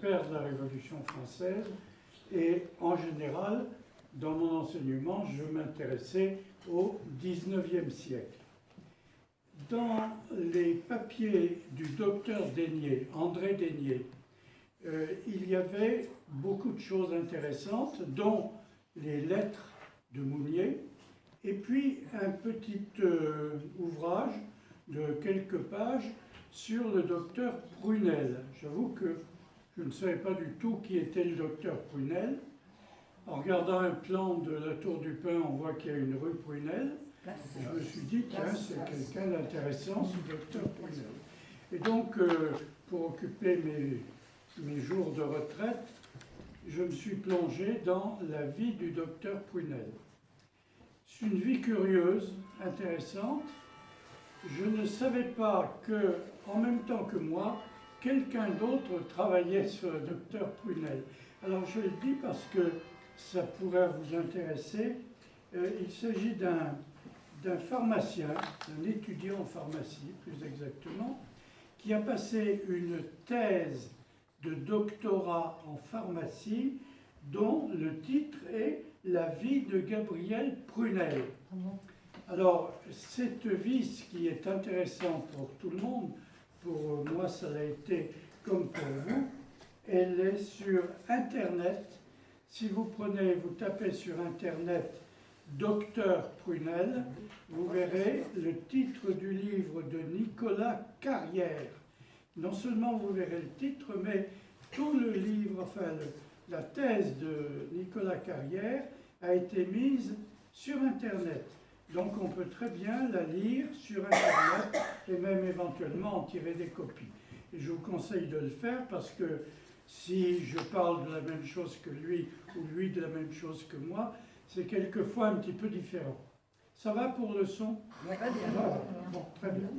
père de la Révolution française et en général, dans mon enseignement, je m'intéressais au XIXe siècle. Dans les papiers du docteur Dénier, André Dénier, il y avait beaucoup de choses intéressantes, dont les lettres de Mounier, et puis un petit ouvrage de quelques pages sur le docteur Prunelle. J'avoue que je ne savais pas du tout qui était le docteur Prunelle. En regardant un plan de la Tour du Pin, on voit qu'il y a une rue Prunelle. Et je me suis dit, tiens, c'est quelqu'un d'intéressant, ce docteur Prunelle. Et donc, pour occuper mes jours de retraite, je me suis plongé dans la vie du docteur Prunelle. C'est une vie curieuse, intéressante. Je ne savais pas que, en même temps que moi, quelqu'un d'autre travaillait sur le docteur Prunelle. Alors je le dis parce que ça pourrait vous intéresser. Il s'agit d'un pharmacien, d'un étudiant en pharmacie plus exactement, qui a passé une thèse de doctorat en pharmacie dont le titre est « La vie de Gabriel Prunelle ». Alors, cette vie, ce qui est intéressant pour tout le monde, pour moi ça l'a été comme pour vous, elle est sur Internet. Si vous tapez sur Internet « Docteur Prunelle », vous verrez le titre du livre de Nicolas Carrière. Non seulement vous verrez le titre, mais tout le livre, enfin la thèse de Nicolas Carrière a été mise sur Internet. Donc on peut très bien la lire sur Internet et même éventuellement en tirer des copies. Et je vous conseille de le faire parce que si je parle de la même chose que lui ou lui de la même chose que moi, c'est quelquefois un petit peu différent. Ça va pour le son? Très bien. Bon, très bien.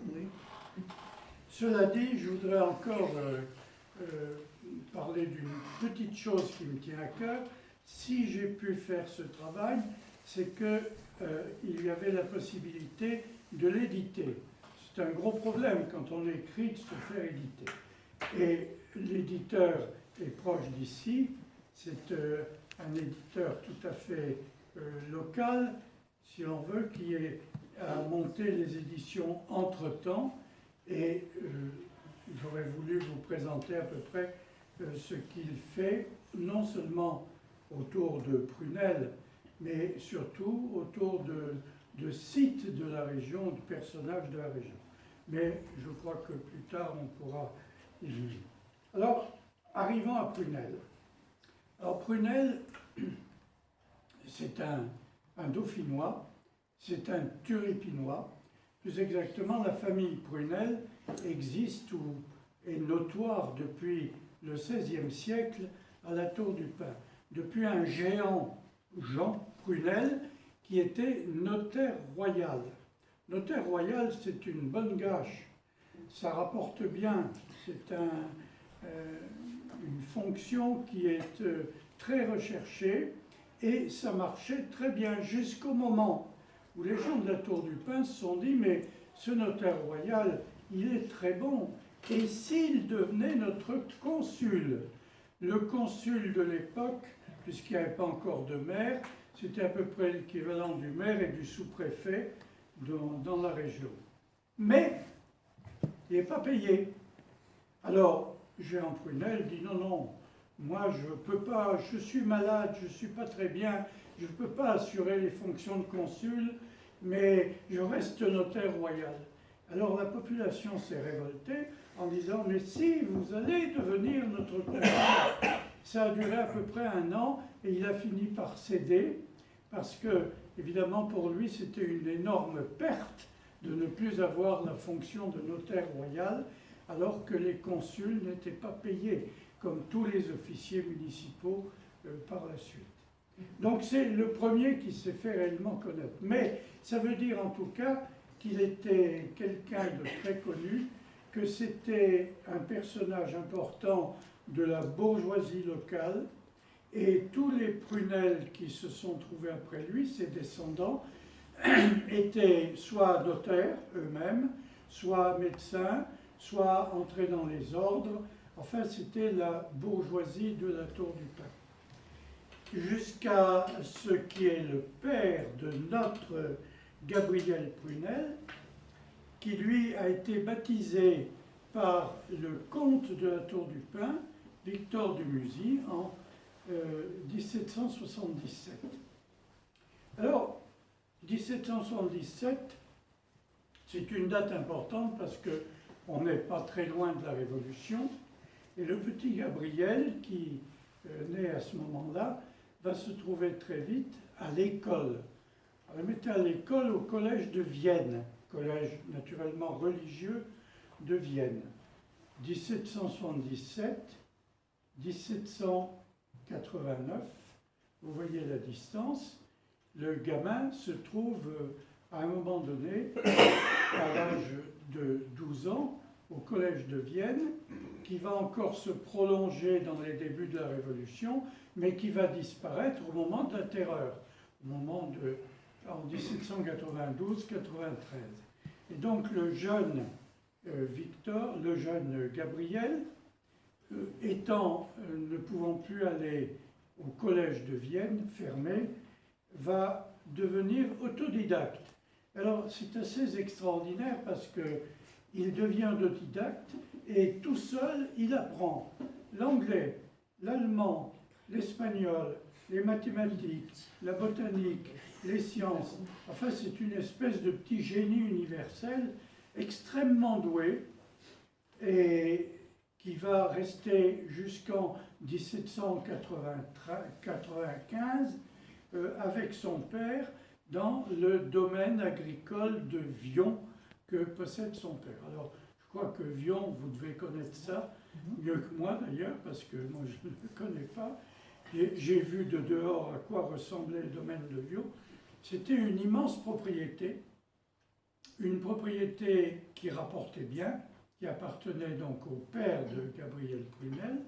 Cela dit, je voudrais encore parler d'une petite chose qui me tient à cœur. Si j'ai pu faire ce travail, c'est qu'il y avait la possibilité de l'éditer. C'est un gros problème quand on écrit de se faire éditer. Et l'éditeur est proche d'ici, c'est un éditeur tout à fait local, si l'on veut, qui a monté les éditions entre-temps. Et j'aurais voulu vous présenter à peu près ce qu'il fait, non seulement autour de Prunelle, mais surtout autour de sites de la région, de personnages de la région. Mais je crois que plus tard, on pourra y venir. Alors, arrivons à Prunelle. Alors, Prunelle, c'est un dauphinois, c'est un turipinois. Plus exactement, la famille Prunelle existe ou est notoire depuis le XVIe siècle à la Tour du Pin, depuis un géant, Jean Prunelle, qui était notaire royal. Notaire royal, c'est une bonne gâche, ça rapporte bien, c'est une fonction qui est très recherchée et ça marchait très bien jusqu'au moment où les gens de la Tour du Pin se sont dit « mais ce notaire royal, il est très bon, et s'il devenait notre consul ?» Le consul de l'époque, puisqu'il n'y avait pas encore de maire, c'était à peu près l'équivalent du maire et du sous-préfet dans la région. Mais il n'est pas payé. Alors, Jean Prunelle dit « non, non, moi je ne peux pas, je suis malade, je ne suis pas très bien, je ne peux pas assurer les fonctions de consul, mais je reste notaire royal. » Alors la population s'est révoltée en disant « mais si, vous allez devenir notre consul !» Ça a duré à peu près 1 an et il a fini par céder parce que, évidemment, pour lui, c'était une énorme perte de ne plus avoir la fonction de notaire royal alors que les consuls n'étaient pas payés, comme tous les officiers municipaux par la suite. Donc c'est le premier qui s'est fait réellement connaître. Mais ça veut dire en tout cas qu'il était quelqu'un de très connu, que c'était un personnage important de la bourgeoisie locale, et tous les Prunelles qui se sont trouvés après lui, ses descendants, étaient soit notaires eux-mêmes, soit médecins, soit entrés dans les ordres, Enfin, c'était la bourgeoisie de la Tour du Pin. Jusqu'à ce qui est le père de notre Gabriel Prunel, qui lui a été baptisé par le comte de la Tour du Pin, Victor de Musy, en 1777. Alors, 1777, c'est une date importante parce qu'on n'est pas très loin de la Révolution, et le petit Gabriel, qui naît à ce moment-là, va se trouver très vite à l'école. On le mettait à l'école au collège de Vienne, collège naturellement religieux de Vienne. 1777, 1789, vous voyez la distance, le gamin se trouve à un moment donné, à l'âge de 12 ans, au collège de Vienne, qui va encore se prolonger dans les débuts de la Révolution, mais qui va disparaître au moment de la Terreur, au moment de, en 1792-93. Et donc le jeune Victor, le jeune Gabriel, ne pouvant plus aller au collège de Vienne, fermé, va devenir autodidacte. Alors c'est assez extraordinaire parce qu'il devient autodidacte et tout seul il apprend l'anglais, l'allemand, l'espagnol, les mathématiques, la botanique, les sciences. Enfin c'est une espèce de petit génie universel extrêmement doué et qui va rester jusqu'en 1795 avec son père dans le domaine agricole de Vion que possède son père. Alors, je crois que Vion, vous devez connaître ça, mieux que moi d'ailleurs, parce que moi je ne le connais pas. J'ai vu de dehors à quoi ressemblait le domaine de Vion. C'était une immense propriété, une propriété qui rapportait bien, qui appartenait donc au père de Gabriel Prunel,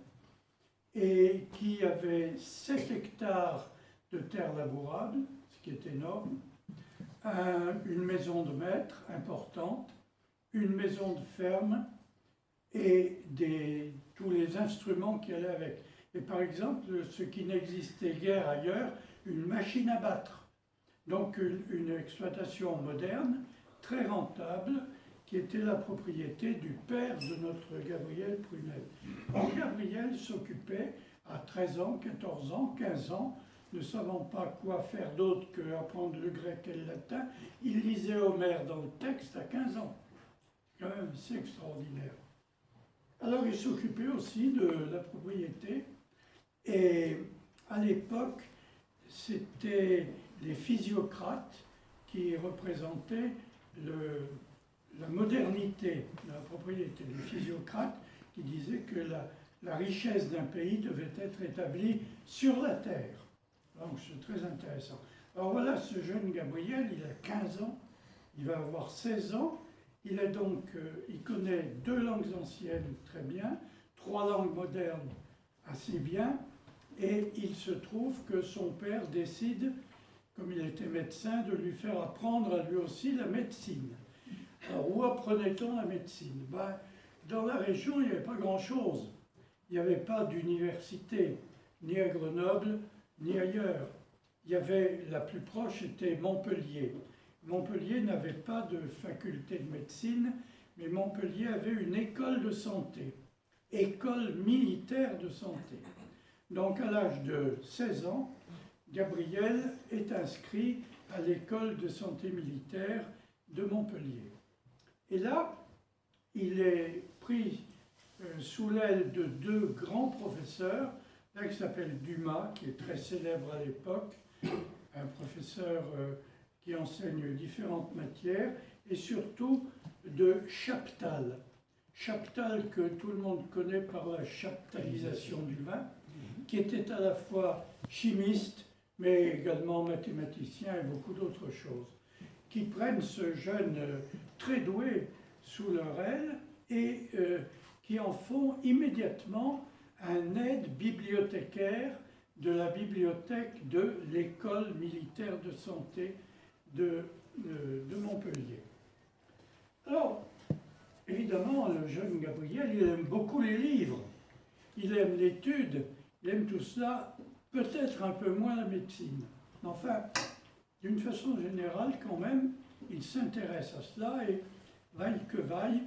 et qui avait 7 hectares de terre labourable, ce qui est énorme, une maison de maître importante, une maison de ferme et tous les instruments qui allaient avec. Et par exemple, ce qui n'existait guère ailleurs, une machine à battre. Donc une exploitation moderne, très rentable, qui était la propriété du père de notre Gabriel Prunel. Alors, Gabriel s'occupait à 13 ans, 14 ans, 15 ans, ne savant pas quoi faire d'autre qu'apprendre le grec et le latin, il lisait Homère dans le texte à 15 ans. Quand même, c'est extraordinaire. Alors, il s'occupait aussi de la propriété. Et à l'époque, c'était les physiocrates qui représentaient la modernité de la propriété. Les physiocrates qui disaient que la richesse d'un pays devait être établie sur la terre. Donc c'est très intéressant. Alors voilà, ce jeune Gabriel, il a 15 ans, il va avoir 16 ans, il connaît 2 langues anciennes très bien, 3 langues modernes assez bien, et il se trouve que son père décide, comme il était médecin, de lui faire apprendre à lui aussi la médecine. Alors où apprenait-on la médecine? Dans la région, il n'y avait pas grand-chose. Il n'y avait pas d'université, ni à Grenoble, ni ailleurs. La plus proche était Montpellier. Montpellier n'avait pas de faculté de médecine, mais Montpellier avait une école de santé, école militaire de santé. Donc à l'âge de 16 ans, Gabriel est inscrit à l'école de santé militaire de Montpellier. Et là, il est pris sous l'aile de 2 grands professeurs, l'un qui s'appelle Dumas, qui est très célèbre à l'époque, un professeur qui enseigne différentes matières, et surtout de Chaptal. Chaptal que tout le monde connaît par la chaptalisation du vin, qui était à la fois chimiste, mais également mathématicien et beaucoup d'autres choses, qui prennent ce jeune très doué sous leur aile et qui en font immédiatement un aide bibliothécaire de la bibliothèque de l'école militaire de santé de Montpellier. Alors, évidemment, le jeune Gabriel, il aime beaucoup les livres. il aime l'étude, il aime tout cela, peut-être un peu moins la médecine. Enfin, d'une façon générale, quand même, il s'intéresse à cela et vaille que vaille,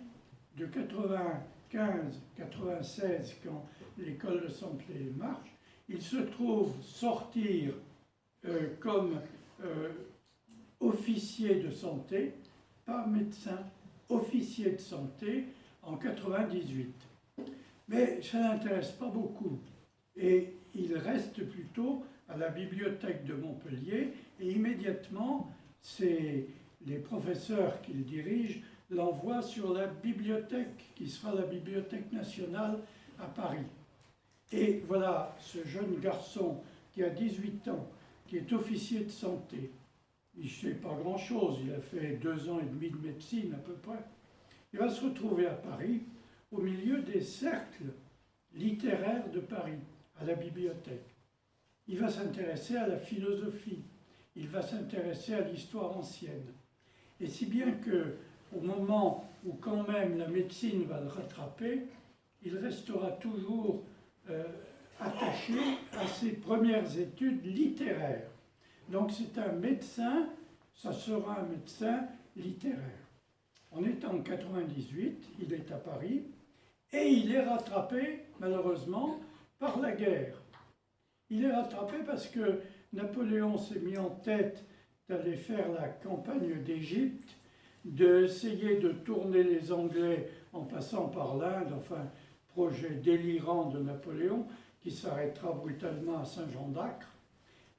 de 95-96, quand l'école de santé marche, il se trouve sortir comme officier de santé, pas médecin, officier de santé en 98. Mais ça n'intéresse pas beaucoup. Et il reste plutôt à la bibliothèque de Montpellier et immédiatement, les professeurs qu'il dirige l'envoient sur la bibliothèque qui sera la Bibliothèque nationale à Paris. Et voilà ce jeune garçon qui a 18 ans, qui est officier de santé. Il ne sait pas grand-chose, il a fait 2 ans et demi de médecine à peu près. Il va se retrouver à Paris, au milieu des cercles littéraires de Paris, à la bibliothèque. Il va s'intéresser à la philosophie, il va s'intéresser à l'histoire ancienne. Et si bien que, au moment où quand même la médecine va le rattraper, il restera toujours attaché à ses premières études littéraires. Donc c'est un médecin, ça sera un médecin littéraire. On est en 98, il est à Paris, et il est rattrapé, malheureusement, par la guerre. Il est rattrapé parce que Napoléon s'est mis en tête d'aller faire la campagne d'Égypte, d'essayer de tourner les Anglais en passant par l'Inde, enfin, projet délirant de Napoléon, qui s'arrêtera brutalement à Saint-Jean-d'Acre,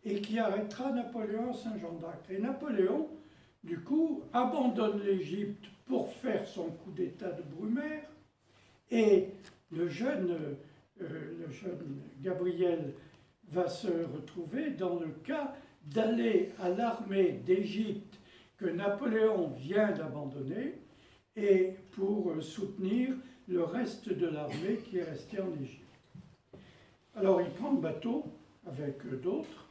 et qui arrêtera Napoléon à Saint-Jean-d'Acre. Et Napoléon, du coup, abandonne l'Égypte pour faire son coup d'État de Brumaire, et le jeune Gabriel va se retrouver dans le cas d'aller à l'armée d'Égypte que Napoléon vient d'abandonner et pour soutenir le reste de l'armée qui est restée en Égypte. Alors il prend le bateau avec d'autres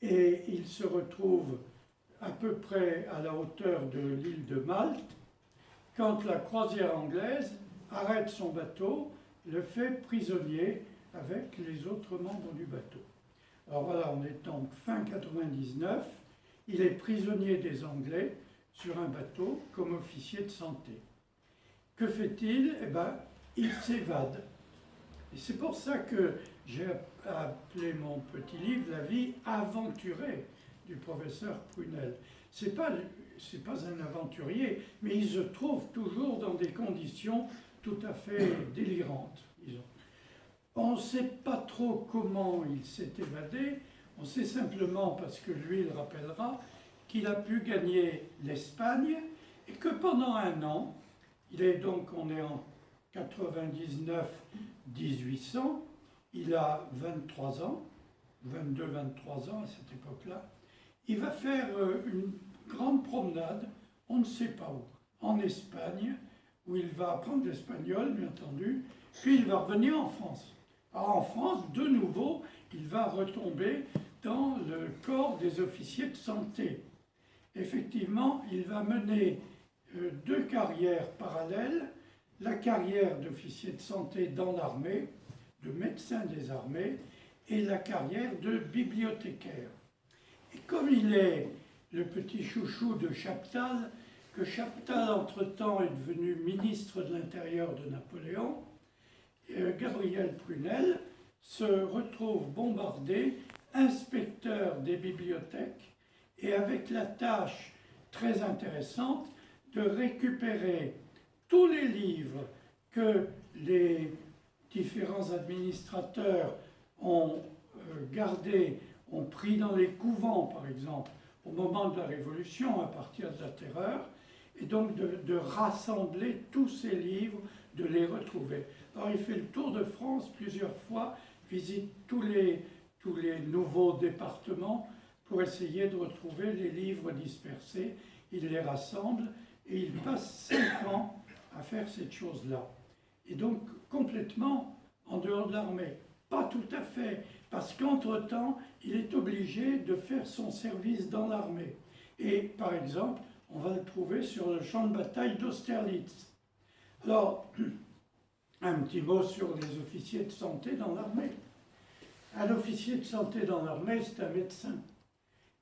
et il se retrouve à peu près à la hauteur de l'île de Malte quand la croisière anglaise arrête son bateau, le fait prisonnier avec les autres membres du bateau. Alors voilà, on est en fin 99, il est prisonnier des Anglais sur un bateau comme officier de santé. Que fait-il? Eh bien, il s'évade. Et c'est pour ça que j'ai appelé mon petit livre « La vie aventurée » du professeur Prunel. C'est pas un aventurier, mais il se trouve toujours dans des conditions tout à fait délirantes, disons. On ne sait pas trop comment il s'est évadé, on sait simplement, parce que lui il rappellera, qu'il a pu gagner l'Espagne et que pendant 1 an, on est en 99-1800, il a 23 ans, 22-23 ans à cette époque-là, il va faire une grande promenade, on ne sait pas où, en Espagne, où il va apprendre l'espagnol, bien entendu, puis il va revenir en France. Alors en France, de nouveau, il va retomber dans le corps des officiers de santé. Effectivement, il va mener 2 carrières parallèles, la carrière d'officier de santé dans l'armée, de médecin des armées, et la carrière de bibliothécaire. Et comme il est le petit chouchou de Chaptal, que Chaptal, entre-temps, est devenu ministre de l'Intérieur de Napoléon, Gabriel Prunel se retrouve bombardé, inspecteur des bibliothèques, et avec la tâche très intéressante de récupérer tous les livres que les différents administrateurs ont gardés, ont pris dans les couvents, par exemple, au moment de la Révolution, à partir de la Terreur, et donc de rassembler tous ces livres, de les retrouver. Alors il fait le tour de France plusieurs fois, visite tous les nouveaux départements pour essayer de retrouver les livres dispersés. Il les rassemble et il passe 5 ans à faire cette chose-là. Et donc complètement en dehors de l'armée. Pas tout à fait, parce qu'entre-temps, il est obligé de faire son service dans l'armée. Et par exemple, on va le trouver sur le champ de bataille d'Austerlitz. Alors, Un petit mot sur les officiers de santé dans l'armée. Un officier de santé dans l'armée, c'est un médecin.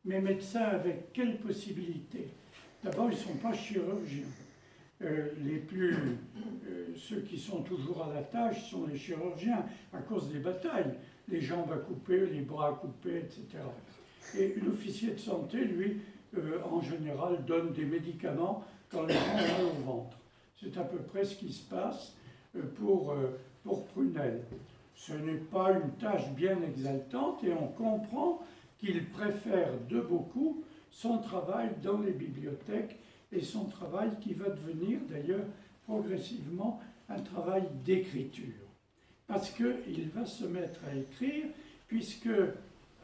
Mais médecin avec quelles possibilités? D'abord, ils ne sont pas chirurgiens. Ceux qui sont toujours à la tâche sont les chirurgiens à cause des batailles. Les jambes à couper, les bras à couper, etc. Et l'officier de santé, lui, en général, donne des médicaments quand les gens ont mal au ventre. C'est à peu près ce qui se passe pour Prunel. Ce n'est pas une tâche bien exaltante et on comprend qu'il préfère de beaucoup son travail dans les bibliothèques et son travail qui va devenir d'ailleurs progressivement un travail d'écriture. Parce qu'il va se mettre à écrire, puisque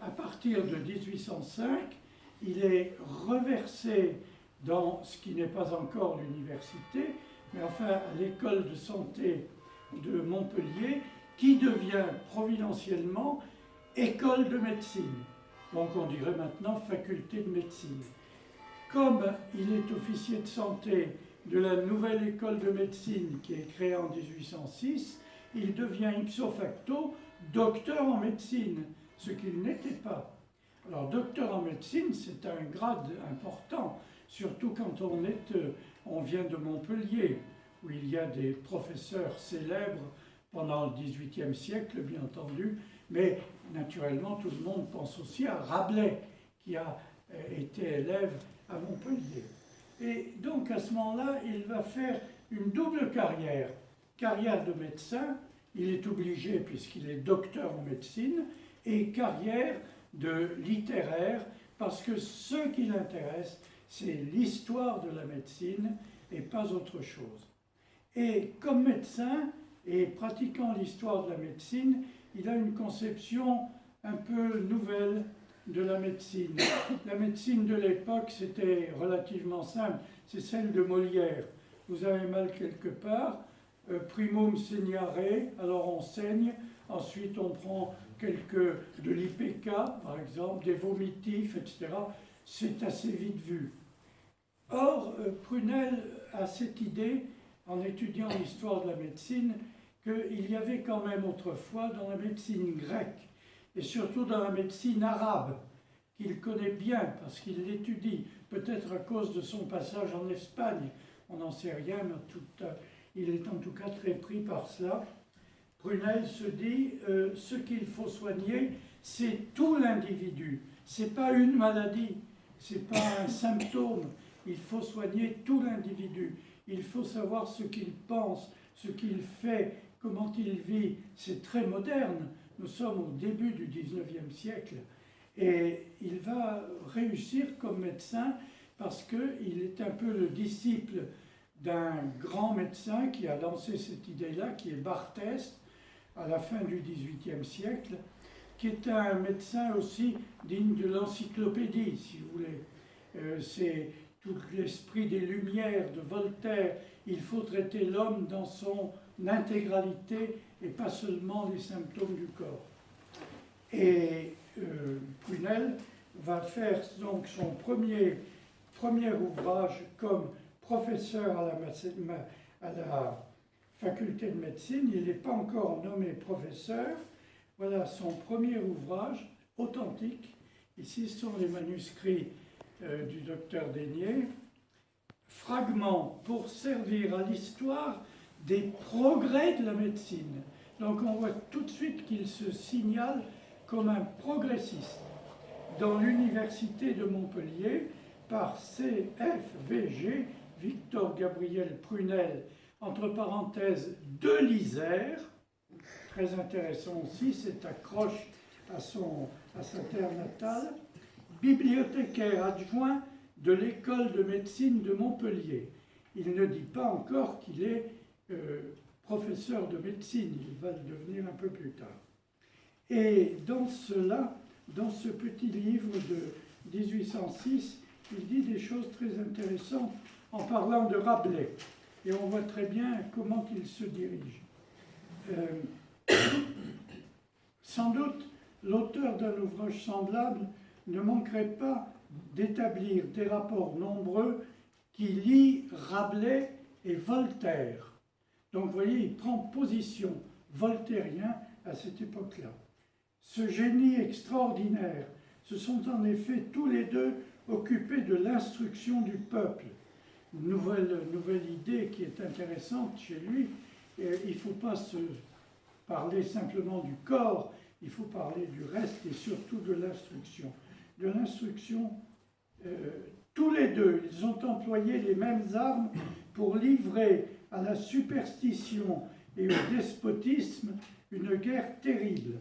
à partir de 1805, il est reversé dans ce qui n'est pas encore l'université, mais enfin à l'école de santé de Montpellier, qui devient providentiellement école de médecine. Donc on dirait maintenant faculté de médecine. Comme il est officier de santé de la nouvelle école de médecine qui est créée en 1806, il devient ipso facto docteur en médecine, ce qu'il n'était pas. Alors docteur en médecine, c'est un grade important, surtout quand on vient de Montpellier, où il y a des professeurs célèbres pendant le XVIIIe siècle, bien entendu, mais naturellement tout le monde pense aussi à Rabelais, qui a été élève à Montpellier. Et donc à ce moment-là, il va faire une double carrière. Carrière de médecin, il est obligé puisqu'il est docteur en médecine, et carrière de littéraire, parce que ce qui l'intéresse, c'est l'histoire de la médecine et pas autre chose. Et comme médecin, et pratiquant l'histoire de la médecine, il a une conception un peu nouvelle de la médecine. La médecine de l'époque, c'était relativement simple, c'est celle de Molière. Vous avez mal quelque part, primum seniare, alors on saigne, ensuite on prend de l'IPK, par exemple, des vomitifs, etc. C'est assez vite vu. Or, Prunel a cette idée, en étudiant l'histoire de la médecine, qu'il y avait quand même autrefois dans la médecine grecque, et surtout dans la médecine arabe, qu'il connaît bien parce qu'il l'étudie, peut-être à cause de son passage en Espagne, on n'en sait rien, mais il est en tout cas très pris par cela. Prunel se dit, ce qu'il faut soigner, c'est tout l'individu, c'est pas une maladie, c'est pas un symptôme, il faut soigner tout l'individu, il faut savoir ce qu'il pense, ce qu'il fait, comment il vit. C'est très moderne, nous sommes au début du XIXe siècle, et il va réussir comme médecin parce qu'il est un peu le disciple d'un grand médecin qui a lancé cette idée-là, qui est Barthès, à la fin du XVIIIe siècle, qui est un médecin aussi digne de l'encyclopédie, si vous voulez. C'est tout l'esprit des Lumières de Voltaire. Il faut traiter l'homme dans son intégralité et pas seulement les symptômes du corps. Et Prunel va faire donc son premier ouvrage comme professeur à la faculté de médecine. Il n'est pas encore nommé professeur. Voilà son premier ouvrage authentique. Ici, ce sont les manuscrits du docteur Daigné. Fragments pour servir à l'histoire des progrès de la médecine. Donc on voit tout de suite qu'il se signale comme un progressiste dans l'université de Montpellier par CFVG, Victor Gabriel Prunel, entre parenthèses, de l'Isère, très intéressant aussi, cette accroche à sa terre natale, bibliothécaire adjoint de l'école de médecine de Montpellier. Il ne dit pas encore qu'il est professeur de médecine, il va le devenir un peu plus tard. Et dans ce petit livre de 1806, il dit des choses très intéressantes en parlant de Rabelais. Et on voit très bien comment il se dirige. Sans doute, l'auteur d'un ouvrage semblable ne manquerait pas d'établir des rapports nombreux qui lient Rabelais et Voltaire. Donc vous voyez, il prend position voltairien à cette époque-là. Ce génie extraordinaire se sont en effet tous les deux occupés de l'instruction du peuple. Nouvelle idée qui est intéressante chez lui, il ne faut pas se parler simplement du corps, il faut parler du reste et surtout de l'instruction. De l'instruction, tous les deux, ils ont employé les mêmes armes pour livrer à la superstition et au despotisme une guerre terrible.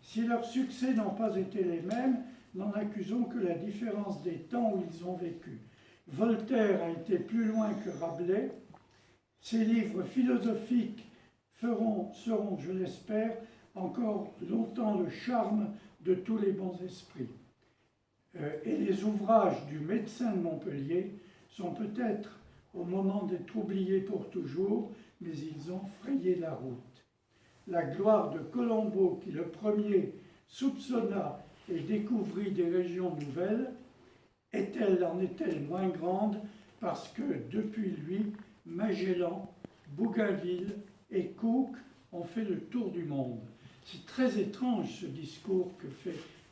Si leurs succès n'ont pas été les mêmes, n'en accusons que la différence des temps où ils ont vécu. Voltaire a été plus loin que Rabelais. Ses livres philosophiques seront, je l'espère, encore longtemps le charme de tous les bons esprits. Et les ouvrages du médecin de Montpellier sont peut-être au moment d'être oubliés pour toujours, mais ils ont frayé la route. La gloire de Colombo, qui le premier soupçonna et découvrit des régions nouvelles, en est-elle moins grande parce que, depuis lui, Magellan, Bougainville et Cook ont fait le tour du monde. C'est très étrange ce discours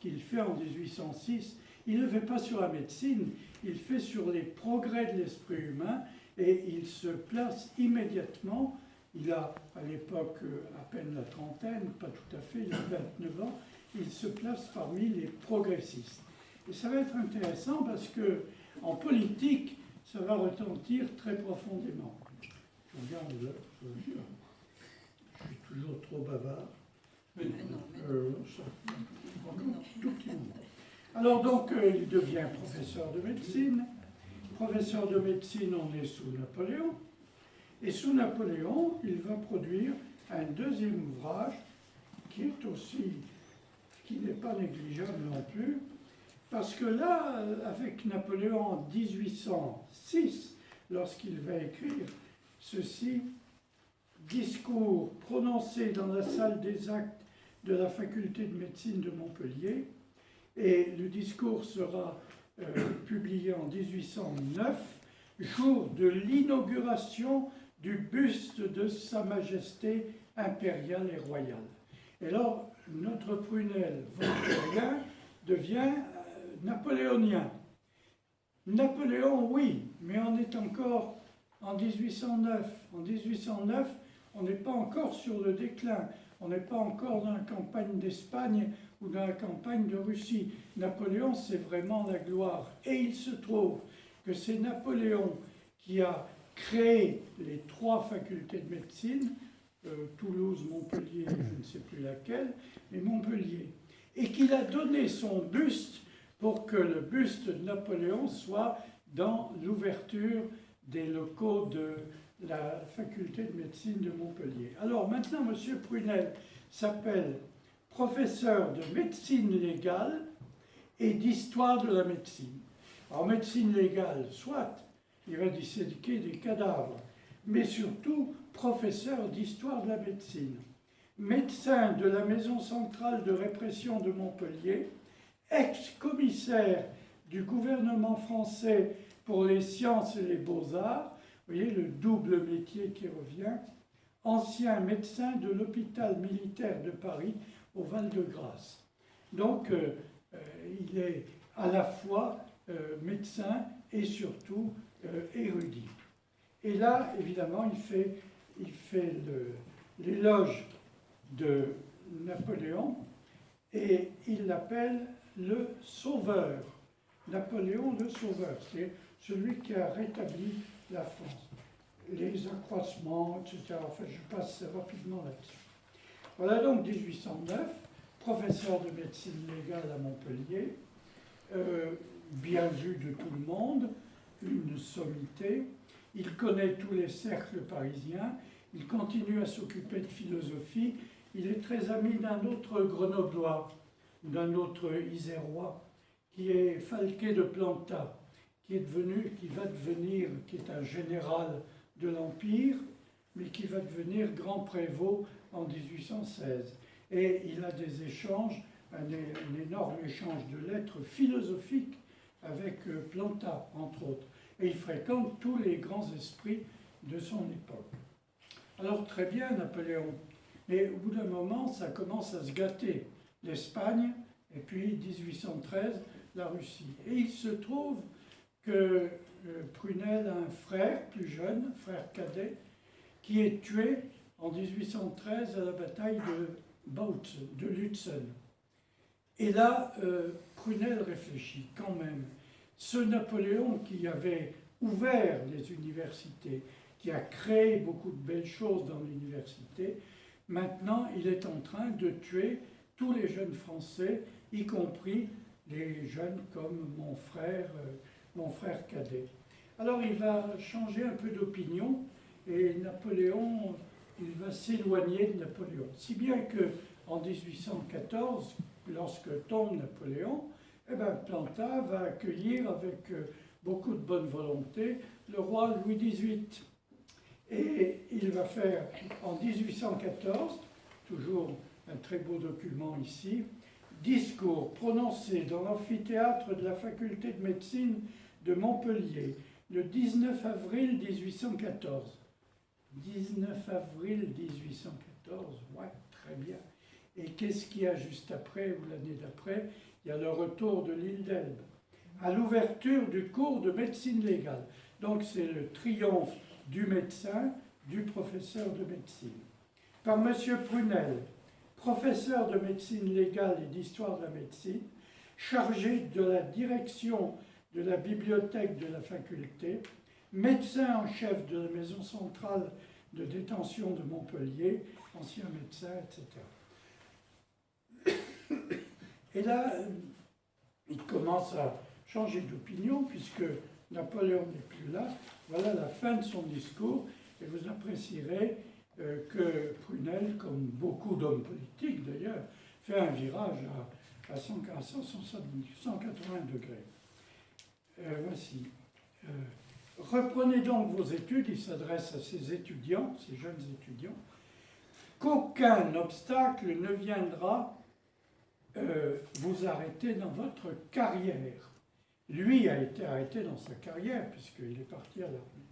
qu'il fait en 1806. Il ne le fait pas sur la médecine, il fait sur les progrès de l'esprit humain et il se place immédiatement. Il a à l'époque à peine la trentaine, pas tout à fait, il a 29 ans, il se place parmi les progressistes. Et ça va être intéressant parce que en politique, ça va retentir très profondément. Je regarde là, je suis toujours trop bavard. Tout petit moment. Alors donc, il devient professeur de médecine. Professeur de médecine, on est sous Napoléon. Et sous Napoléon, il va produire un deuxième ouvrage qui n'est pas négligeable non plus, parce que là, avec Napoléon en 1806, lorsqu'il va écrire ceci, discours prononcé dans la salle des actes de la faculté de médecine de Montpellier, et le discours sera publié en 1809, jour de l'inauguration du buste de Sa Majesté impériale et royale. Et alors, notre prunelle voltairien devient napoléonien. Napoléon, oui, mais on est encore en 1809. En 1809, on n'est pas encore sur le déclin. On n'est pas encore dans la campagne d'Espagne ou dans la campagne de Russie. Napoléon, c'est vraiment la gloire. Et il se trouve que c'est Napoléon qui a créé les 3 facultés de médecine, Toulouse, Montpellier, je ne sais plus laquelle, mais Montpellier, et qu'il a donné son buste pour que le buste de Napoléon soit dans l'ouverture des locaux de la faculté de médecine de Montpellier. Alors maintenant, M. Prunelle s'appelle professeur de médecine légale et d'histoire de la médecine. Alors médecine légale, soit, il va disséquer des cadavres, mais surtout professeur d'histoire de la médecine. Médecin de la Maison centrale de répression de Montpellier, ex-commissaire du gouvernement français pour les sciences et les beaux-arts, vous voyez le double métier qui revient, ancien médecin de l'hôpital militaire de Paris au Val-de-Grâce. Donc, il est à la fois médecin et surtout érudit. Et là, évidemment, il fait l'éloge de Napoléon et il l'appelle le sauveur. Napoléon le sauveur, c'est celui qui a rétabli la France. Les accroissements, etc. Enfin, je passe rapidement là-dessus. Voilà donc 1809, professeur de médecine légale à Montpellier, bien vu de tout le monde, une sommité. Il connaît tous les cercles parisiens, il continue à s'occuper de philosophie. Il est très ami d'un autre grenoblois, d'un autre isérois, qui est Falquet de Planta, qui est un général de l'Empire, mais qui va devenir grand prévôt en 1816. Et il a des échanges, un énorme échange de lettres philosophiques avec Planta, entre autres. Et il fréquente tous les grands esprits de son époque. Alors très bien, Napoléon. Mais au bout d'un moment, ça commence à se gâter. L'Espagne, et puis 1813, la Russie. Et il se trouve que Prunelle a un frère plus jeune, frère cadet, qui est tué en 1813 à la bataille de Bautzen, de Lutzen. Et là, Prunelle réfléchit quand même. Ce Napoléon qui avait ouvert les universités, qui a créé beaucoup de belles choses dans l'université, maintenant il est en train de tuer tous les jeunes Français, y compris les jeunes comme mon frère cadet. Alors il va changer un peu d'opinion et Napoléon, il va s'éloigner de Napoléon. Si bien que en 1814, lorsque tombe Napoléon, eh ben, Planta va accueillir avec beaucoup de bonne volonté le roi Louis XVIII. Et il va faire en 1814, toujours un très beau document ici, discours prononcé dans l'amphithéâtre de la faculté de médecine de Montpellier le 19 avril 1814. 19 avril 1814, ouais, très bien. Et qu'est-ce qu'il y a juste après ou l'année d'après? Il y a le retour de l'île d'Elbe, à l'ouverture du cours de médecine légale. Donc c'est le triomphe du médecin, du professeur de médecine. Par M. Prunelle, professeur de médecine légale et d'histoire de la médecine, chargé de la direction de la bibliothèque de la faculté, médecin en chef de la maison centrale de détention de Montpellier, ancien médecin, etc. Et là, il commence à changer d'opinion puisque Napoléon n'est plus là. Voilà la fin de son discours et vous apprécierez que Prunelle, comme beaucoup d'hommes politiques d'ailleurs, fait un virage à 180 degrés. Voici. Reprenez donc vos études, il s'adresse à ces étudiants, ces jeunes étudiants, qu'aucun obstacle ne viendra vous arrêter dans votre carrière. Lui a été arrêté dans sa carrière puisqu'il est parti à l'armée.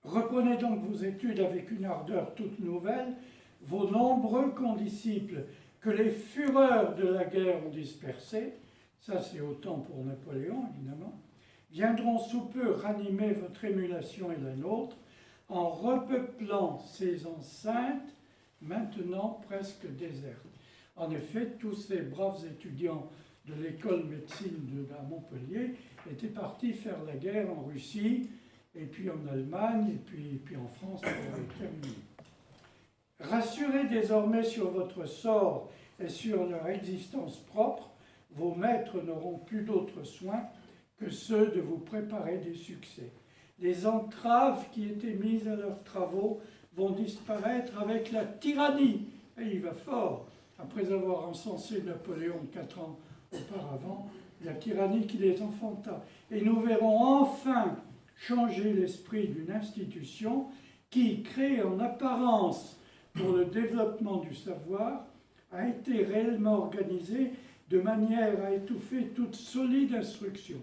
Reprenez donc vos études avec une ardeur toute nouvelle, vos nombreux condisciples que les fureurs de la guerre ont dispersés, ça c'est autant pour Napoléon évidemment, viendront sous peu ranimer votre émulation et la nôtre en repeuplant ces enceintes maintenant presque désertes. En effet, tous ces braves étudiants de l'école médecine de Montpellier étaient partis faire la guerre en Russie, et puis en Allemagne, et puis en France pour terminer. Rassurés désormais sur votre sort et sur leur existence propre, vos maîtres n'auront plus d'autre soin que ceux de vous préparer des succès. Les entraves qui étaient mises à leurs travaux vont disparaître avec la tyrannie. Et il va fort. Après avoir encensé Napoléon 4 ans auparavant, la tyrannie qui les enfanta. Et nous verrons enfin changer l'esprit d'une institution qui, créée en apparence pour le développement du savoir, a été réellement organisée de manière à étouffer toute solide instruction.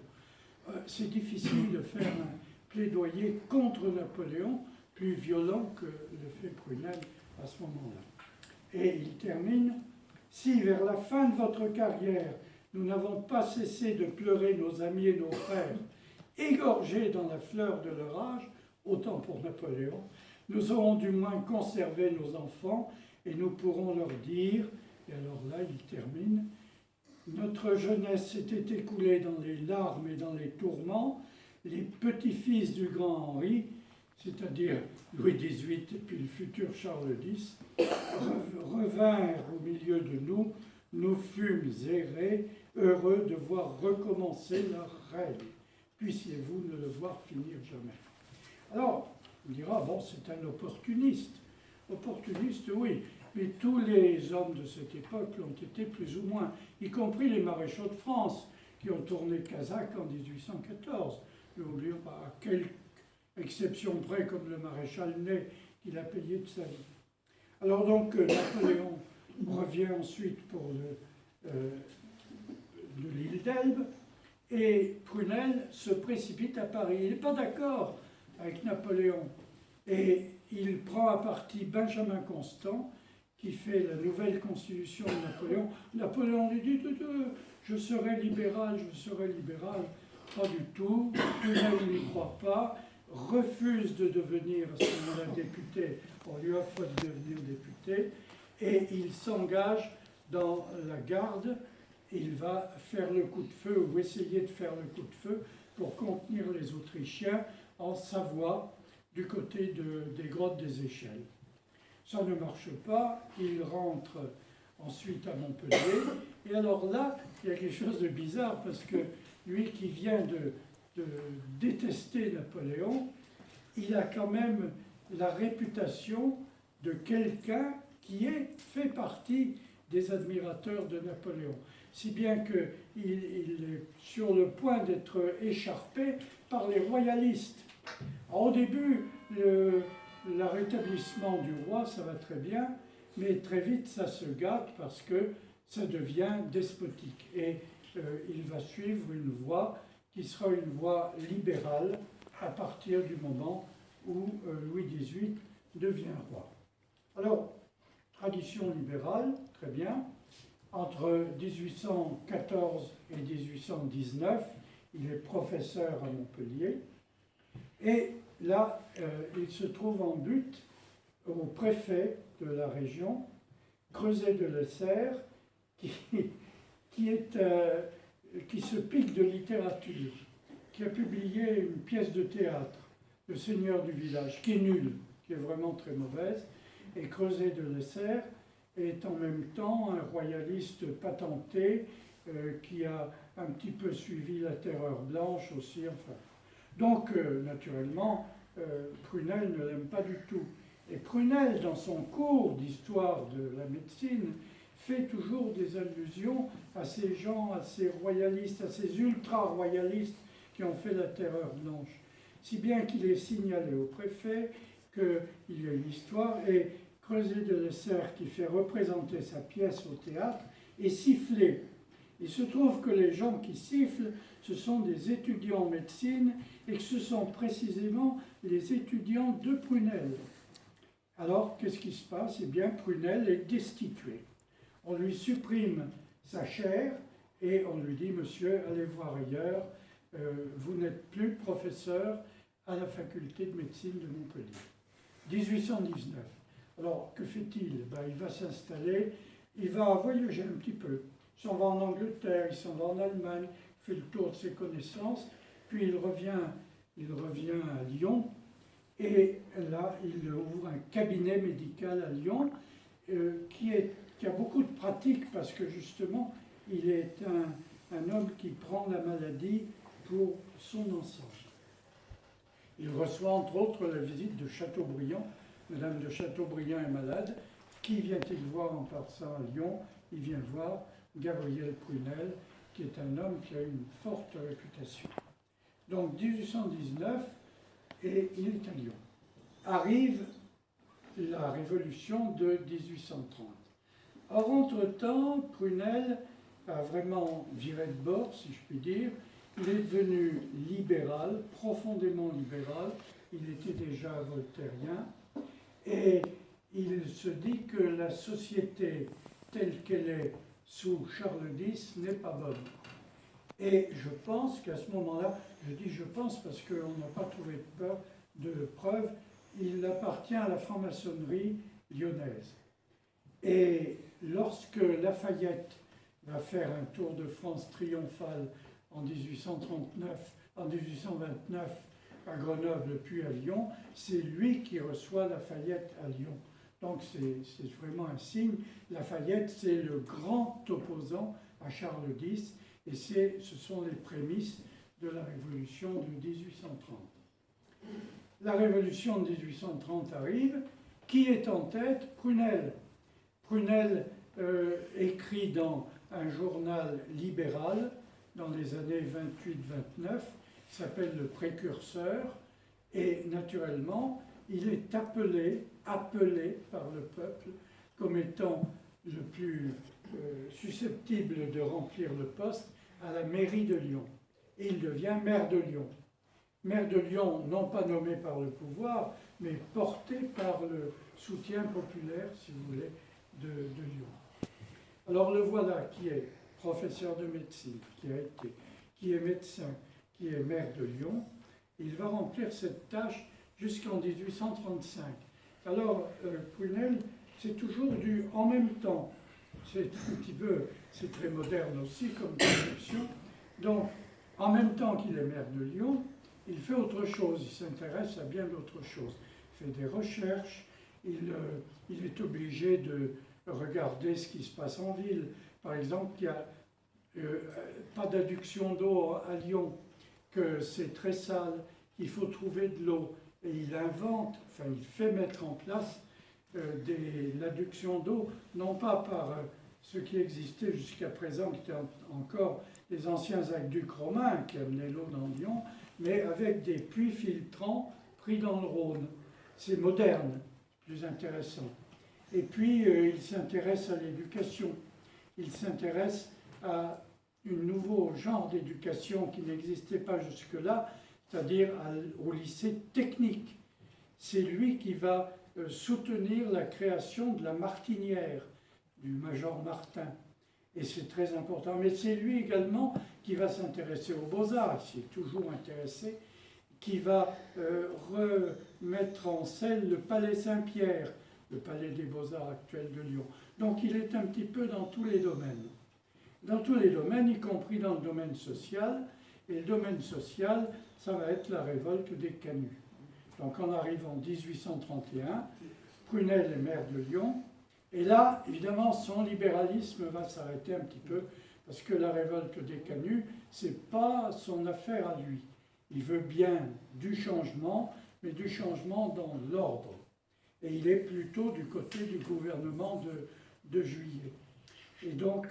C'est difficile de faire un plaidoyer contre Napoléon plus violent que le fait Prunelle à ce moment-là. Et il termine, « Si vers la fin de votre carrière, nous n'avons pas cessé de pleurer nos amis et nos frères, égorgés dans la fleur de leur âge, autant pour Napoléon, nous aurons du moins conservé nos enfants et nous pourrons leur dire, et alors là il termine, notre jeunesse s'était écoulée dans les larmes et dans les tourments, les petits-fils du grand Henri, c'est-à-dire Louis XVIII et puis le futur Charles X, revinrent au milieu de nous, nous fûmes errés, heureux de voir recommencer leur règne. Puissiez-vous ne le voir finir jamais. » Alors, on dira, bon, c'est un opportuniste. Opportuniste, oui, mais tous les hommes de cette époque l'ont été plus ou moins, y compris les maréchaux de France, qui ont tourné Casaque en 1814. N'oublions pas, à quelques exceptions près, comme le maréchal Ney, qu'il a payé de sa vie. Alors donc, Napoléon revient ensuite pour de l'île d'Elbe, et Prunelle se précipite à Paris. Il n'est pas d'accord avec Napoléon. Et il prend à partie Benjamin Constant, qui fait la nouvelle constitution de Napoléon. Napoléon lui dit je serai libéral, je serai libéral. Pas du tout. Prunelle n'y croit pas, refuse de devenir à ce moment-là député. On lui offre de devenir député et il s'engage dans la garde. Il va faire le coup de feu ou essayer de faire le coup de feu pour contenir les Autrichiens en Savoie, du côté des grottes des Échelles. Ça ne marche pas, il rentre ensuite à Montpellier, et alors là, il y a quelque chose de bizarre, parce que lui qui vient de détester Napoléon, il a quand même la réputation de quelqu'un qui fait partie des admirateurs de Napoléon, si bien qu'il est sur le point d'être écharpé par les royalistes. Alors, au début, le rétablissement du roi, ça va très bien, mais très vite, ça se gâte parce que ça devient despotique. Et il va suivre une voie qui sera une voie libérale à partir du moment où Louis XVIII devient roi. Alors, tradition libérale, très bien. Entre 1814 et 1819, il est professeur à Montpellier. Et là, il se trouve en butte au préfet de la région, Creuset de Lesserre, qui se pique de littérature, qui a publié une pièce de théâtre, Le Seigneur du village, qui est nulle, qui est vraiment très mauvaise. Et Creuset de Lesserre est en même temps un royaliste patenté qui a un petit peu suivi la Terreur blanche aussi, enfin. Donc, naturellement, Prunelle ne l'aime pas du tout. Et Prunelle, dans son cours d'histoire de la médecine, fait toujours des allusions à ces gens, à ces royalistes, à ces ultra-royalistes qui ont fait la Terreur blanche. Si bien qu'il est signalé au préfet qu'il y a une histoire, et Creuset de Lesserre, qui fait représenter sa pièce au théâtre, est sifflé. Il se trouve que les gens qui sifflent, ce sont des étudiants en médecine, et que ce sont précisément les étudiants de Prunelle. Alors, qu'est-ce qui se passe? Eh bien, Prunelle est destitué. On lui supprime sa chaire, et on lui dit, monsieur, allez voir ailleurs, vous n'êtes plus professeur à la faculté de médecine de Montpellier. 1819. Alors, que fait-il? Il va s'installer, il va voyager un petit peu. Il s'en va en Angleterre, il s'en va en Allemagne, il fait le tour de ses connaissances, puis il revient à Lyon, et là, il ouvre un cabinet médical à Lyon, qui a beaucoup de pratique, parce que justement, il est un homme qui prend la maladie pour son ensemble. Il reçoit entre autres la visite de Chateaubriand. Madame de Chateaubriand est malade. Qui vient-il voir en passant à Lyon? Il vient voir Gabriel Prunelle, qui est un homme qui a une forte réputation. Donc 1819, et il est à Lyon. Arrive la révolution de 1830. Or, entre-temps, Prunelle a vraiment viré de bord, si je puis dire. Il est devenu libéral, profondément libéral. Il était déjà voltairien. Et il se dit que la société telle qu'elle est sous Charles X n'est pas bonne. Et je pense qu'à ce moment-là, je dis je pense parce qu'on n'a pas trouvé de preuves, il appartient à la franc-maçonnerie lyonnaise. Et lorsque Lafayette va faire un tour de France triomphal en 1829 à Grenoble puis à Lyon, c'est lui qui reçoit Lafayette à Lyon. Donc c'est vraiment un signe. Lafayette, c'est le grand opposant à Charles X, et ce sont les prémices de la Révolution de 1830. La Révolution de 1830 arrive. Qui est en tête? Prunelle. Prunelle écrit dans un journal libéral dans les années 28-29, qui s'appelle Le Précurseur, et naturellement, il est appelé par le peuple comme étant le plus susceptible de remplir le poste à la mairie de Lyon. Et il devient maire de Lyon. maire de Lyon, non pas nommé par le pouvoir, mais porté par le soutien populaire, si vous voulez, de Lyon. Alors le voilà qui est professeur de médecine, qui est médecin, qui est maire de Lyon. Il va remplir cette tâche jusqu'en 1835. Alors, Prunelle, c'est toujours du en même temps. C'est un petit peu, c'est très moderne aussi comme conception. Donc, en même temps qu'il est maire de Lyon, il fait autre chose, il s'intéresse à bien d'autres choses. Il fait des recherches, il est obligé de regarder ce qui se passe en ville. Par exemple, il n'y a pas d'adduction d'eau à Lyon, que c'est très sale, il faut trouver de l'eau. Et il invente, enfin il fait mettre en place l'adduction d'eau, non pas par ce qui existait jusqu'à présent, qui étaient encore les anciens aqueducs romains qui amenaient l'eau dans Lyon, mais avec des puits filtrants pris dans le Rhône. C'est moderne, plus intéressant. Et puis il s'intéresse à l'éducation, il s'intéresse à un nouveau genre d'éducation qui n'existait pas jusque-là, c'est-à-dire au lycée technique. C'est lui qui va soutenir la création de la martinière, du major Martin. Et c'est très important. Mais c'est lui également qui va s'intéresser aux beaux-arts, il s'y est toujours intéressé, qui va remettre en scène le Palais Saint-Pierre, le Palais des Beaux-Arts actuel de Lyon. Donc il est un petit peu dans tous les domaines. Dans tous les domaines, y compris dans le domaine social. Et le domaine social, ça va être la révolte des Canuts. Donc on arrive en 1831, Prunelle est maire de Lyon, et là, évidemment, son libéralisme va s'arrêter un petit peu, parce que la révolte des Canuts, c'est pas son affaire à lui. Il veut bien du changement, mais du changement dans l'ordre. Et il est plutôt du côté du gouvernement de Juillet. Et donc,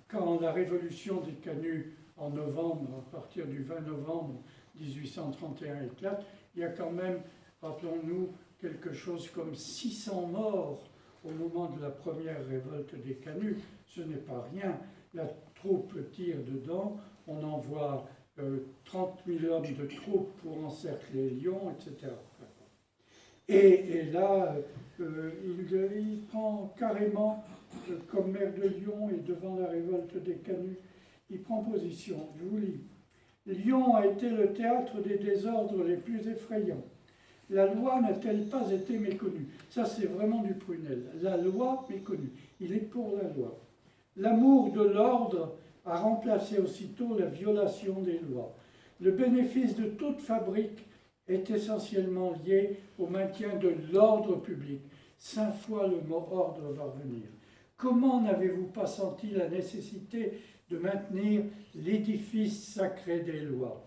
quand la révolution des Canuts en novembre, à partir du 20 novembre 1831 éclate, il y a quand même, rappelons-nous, quelque chose comme 600 morts au moment de la première révolte des Canuts. Ce n'est pas rien. La troupe tire dedans, on envoie 30 000 hommes de troupes pour encercler Lyon, etc. Et là, il prend carrément, comme maire de Lyon et devant la révolte des Canuts, il prend position. Je vous lis. Lyon a été le théâtre des désordres les plus effrayants. La loi n'a-t-elle pas été méconnue? Ça, c'est vraiment du Prunelle. La loi méconnue. Il est pour la loi. L'amour de l'ordre a remplacé aussitôt la violation des lois. Le bénéfice de toute fabrique est essentiellement lié au maintien de l'ordre public. 5 fois le mot ordre va revenir. Comment n'avez-vous pas senti la nécessité de maintenir l'édifice sacré des lois?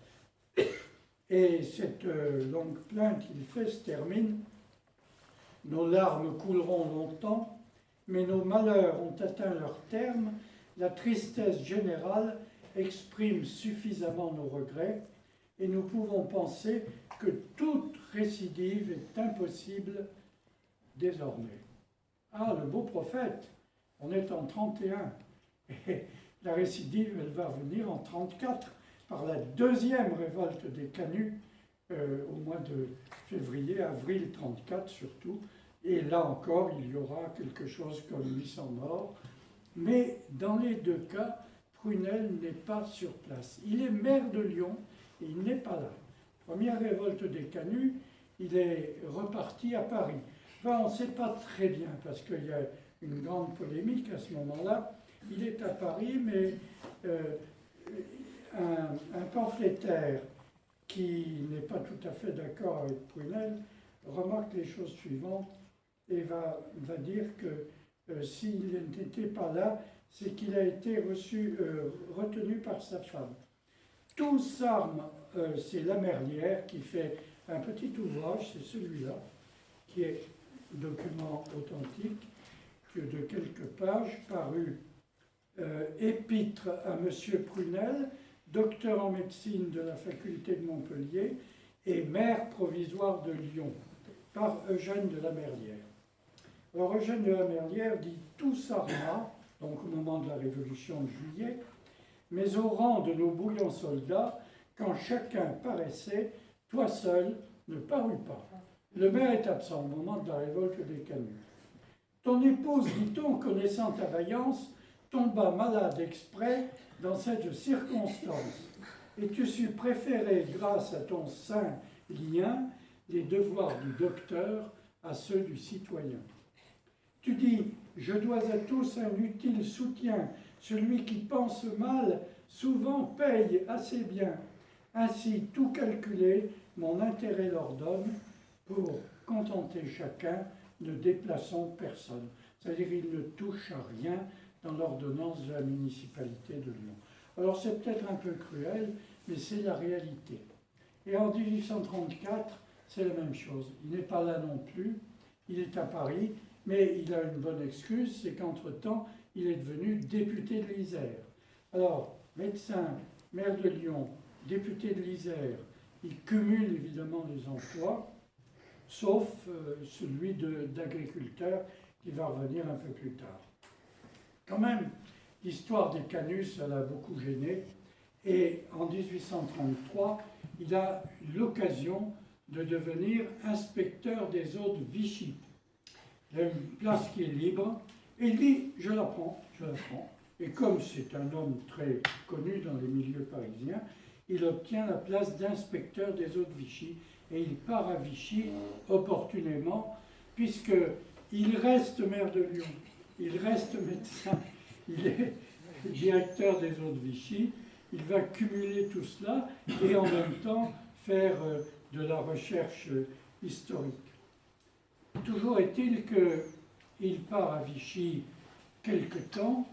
Et cette longue plainte qu'il fait se termine. Nos larmes couleront longtemps, mais nos malheurs ont atteint leur terme. La tristesse générale exprime suffisamment nos regrets, et nous pouvons penser que toute récidive est impossible désormais. Ah, le beau prophète, on est en 31, et la récidive, elle va venir en 34, par la deuxième révolte des Canuts, au mois de février, avril 34 surtout, et là encore, il y aura quelque chose comme 800 morts, mais dans les deux cas, Prunelle n'est pas sur place. Il est maire de Lyon, et il n'est pas là. Première révolte des Canuts, il est reparti à Paris. Enfin, on ne sait pas très bien, parce qu'il y a une grande polémique à ce moment-là. Il est à Paris, mais un pamphlétaire qui n'est pas tout à fait d'accord avec Prunelle remarque les choses suivantes et va dire que s'il n'était pas là, c'est qu'il a été retenu par sa femme. Tout s'arme, c'est Lamerlière qui fait un petit ouvrage, c'est celui-là, qui est un document authentique, de quelques pages, paru Épître à M. Prunelle, docteur en médecine de la faculté de Montpellier et maire provisoire de Lyon, par Eugène de Lamerlière. Alors Eugène de Lamerlière dit « Tout s'arma », donc au moment de la Révolution de Juillet, mais au rang de nos bouillants soldats, quand chacun paraissait, toi seul ne parus pas. Le maire est absent au moment de la révolte des Canuts. Ton épouse, dit-on, connaissant ta vaillance, tomba malade exprès dans cette circonstance, et tu sus préférer, grâce à ton saint lien, les devoirs du docteur à ceux du citoyen. Tu dis, je dois à tous un utile soutien, celui qui pense mal souvent paye assez bien. Ainsi, tout calculé, mon intérêt l'ordonne, pour contenter chacun, ne déplaçons personne. C'est-à-dire qu'il ne touche à rien dans l'ordonnance de la municipalité de Lyon. Alors c'est peut-être un peu cruel, mais c'est la réalité. Et en 1834, c'est la même chose. Il n'est pas là non plus, il est à Paris, mais il a une bonne excuse, c'est qu'entre-temps, il est devenu député de l'Isère. Alors, médecin, maire de Lyon, député de l'Isère, il cumule évidemment les emplois, sauf celui d'agriculteur qui va revenir un peu plus tard. Quand même, l'histoire des Canuts, ça l'a beaucoup gêné, et en 1833, il a l'occasion de devenir inspecteur des eaux de Vichy. Il a une place qui est libre, et il dit, je la prends. Et comme c'est un homme très connu dans les milieux parisiens, il obtient la place d'inspecteur des eaux de Vichy, et il part à Vichy opportunément, puisqu'il reste maire de Lyon, il reste médecin, il est directeur des eaux de Vichy, il va cumuler tout cela et en même temps faire de la recherche historique. Toujours est-il qu'il part à Vichy quelque temps,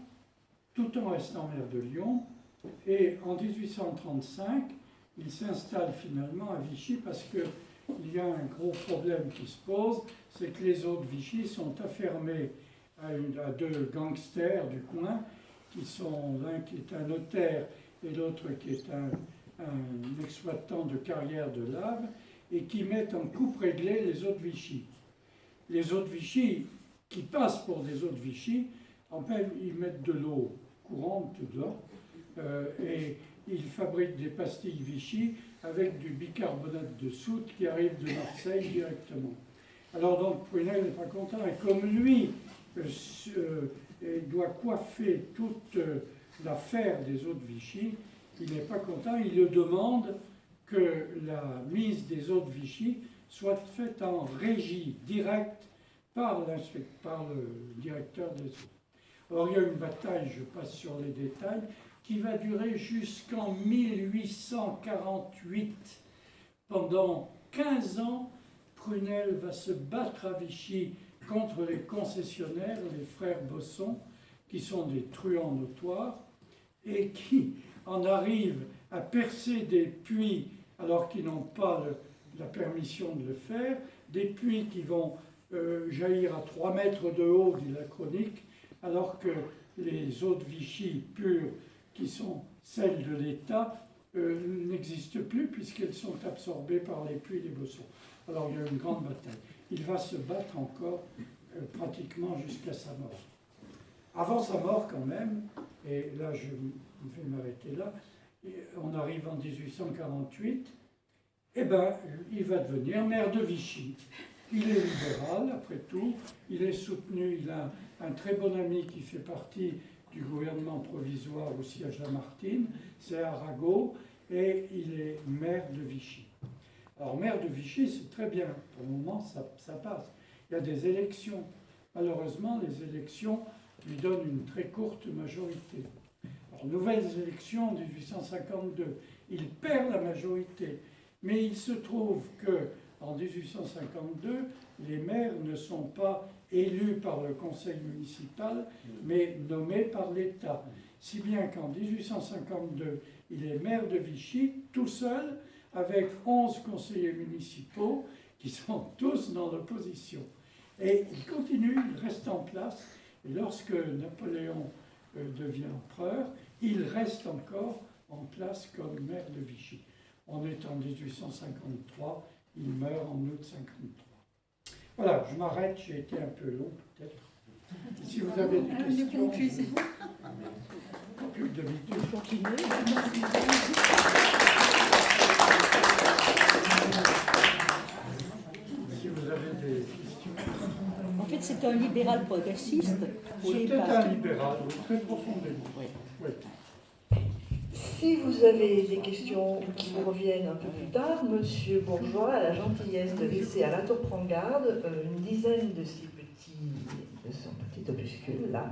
tout en restant maire de Lyon, et en 1835, il s'installe finalement à Vichy parce qu'il y a un gros problème qui se pose, c'est que les eaux de Vichy sont affermées à deux gangsters du coin, qui sont l'un qui est un notaire et l'autre qui est un exploitant de carrière de lave, et qui mettent en coupe réglée les eaux de Vichy. Les eaux de Vichy, qui passent pour des eaux de Vichy, en fait, ils mettent de l'eau courante dedans, et ils fabriquent des pastilles Vichy avec du bicarbonate de soude qui arrive de Marseille directement. Alors donc Prunel n'est pas content, et comme lui doit coiffer toute l'affaire des eaux de Vichy, il n'est pas content, il le demande que la mise des eaux de Vichy soit faite en régie directe par le directeur des eaux. Alors il y a une bataille, je passe sur les détails, qui va durer jusqu'en 1848. Pendant 15 ans, Prunel va se battre à Vichy contre les concessionnaires, les frères Bosson, qui sont des truands notoires, et qui en arrivent à percer des puits alors qu'ils n'ont pas la permission de le faire, des puits qui vont jaillir à 3 mètres de haut, dit la chronique, alors que les eaux de Vichy pures, qui sont celles de l'État, n'existent plus puisqu'elles sont absorbées par les puits des Bossons. Alors il y a une grande bataille. Il va se battre encore pratiquement jusqu'à sa mort. Avant sa mort quand même, et là je vais m'arrêter là, on arrive en 1848, eh ben, il va devenir maire de Vichy. Il est libéral, après tout, il est soutenu, il a un très bon ami qui fait partie du gouvernement provisoire aussi à Lamartine, c'est Arago, et il est maire de Vichy. Alors maire de Vichy, c'est très bien, pour le moment ça passe. Il y a des élections. Malheureusement, les élections lui donnent une très courte majorité. Alors, nouvelles élections en 1852, il perd la majorité, mais il se trouve que en 1852, les maires ne sont pas élus par le conseil municipal, mais nommés par l'État. Si bien qu'en 1852, il est maire de Vichy, tout seul, avec 11 conseillers municipaux, qui sont tous dans l'opposition. Et il continue, il reste en place, et lorsque Napoléon devient empereur, il reste encore en place comme maire de Vichy. On est en 1853, il meurt en août 53. Voilà, je m'arrête, j'ai été un peu long peut-être. Si vous avez des questions, plus d'habitude. êtes un libéral progressiste. J'étais un libéral, oui, très profondément. Oui. Oui. Si vous avez des questions qui vous reviennent un peu plus tard, Monsieur Bourgeois a la gentillesse de laisser à la tour prend garde une dizaine de son petit opuscule là.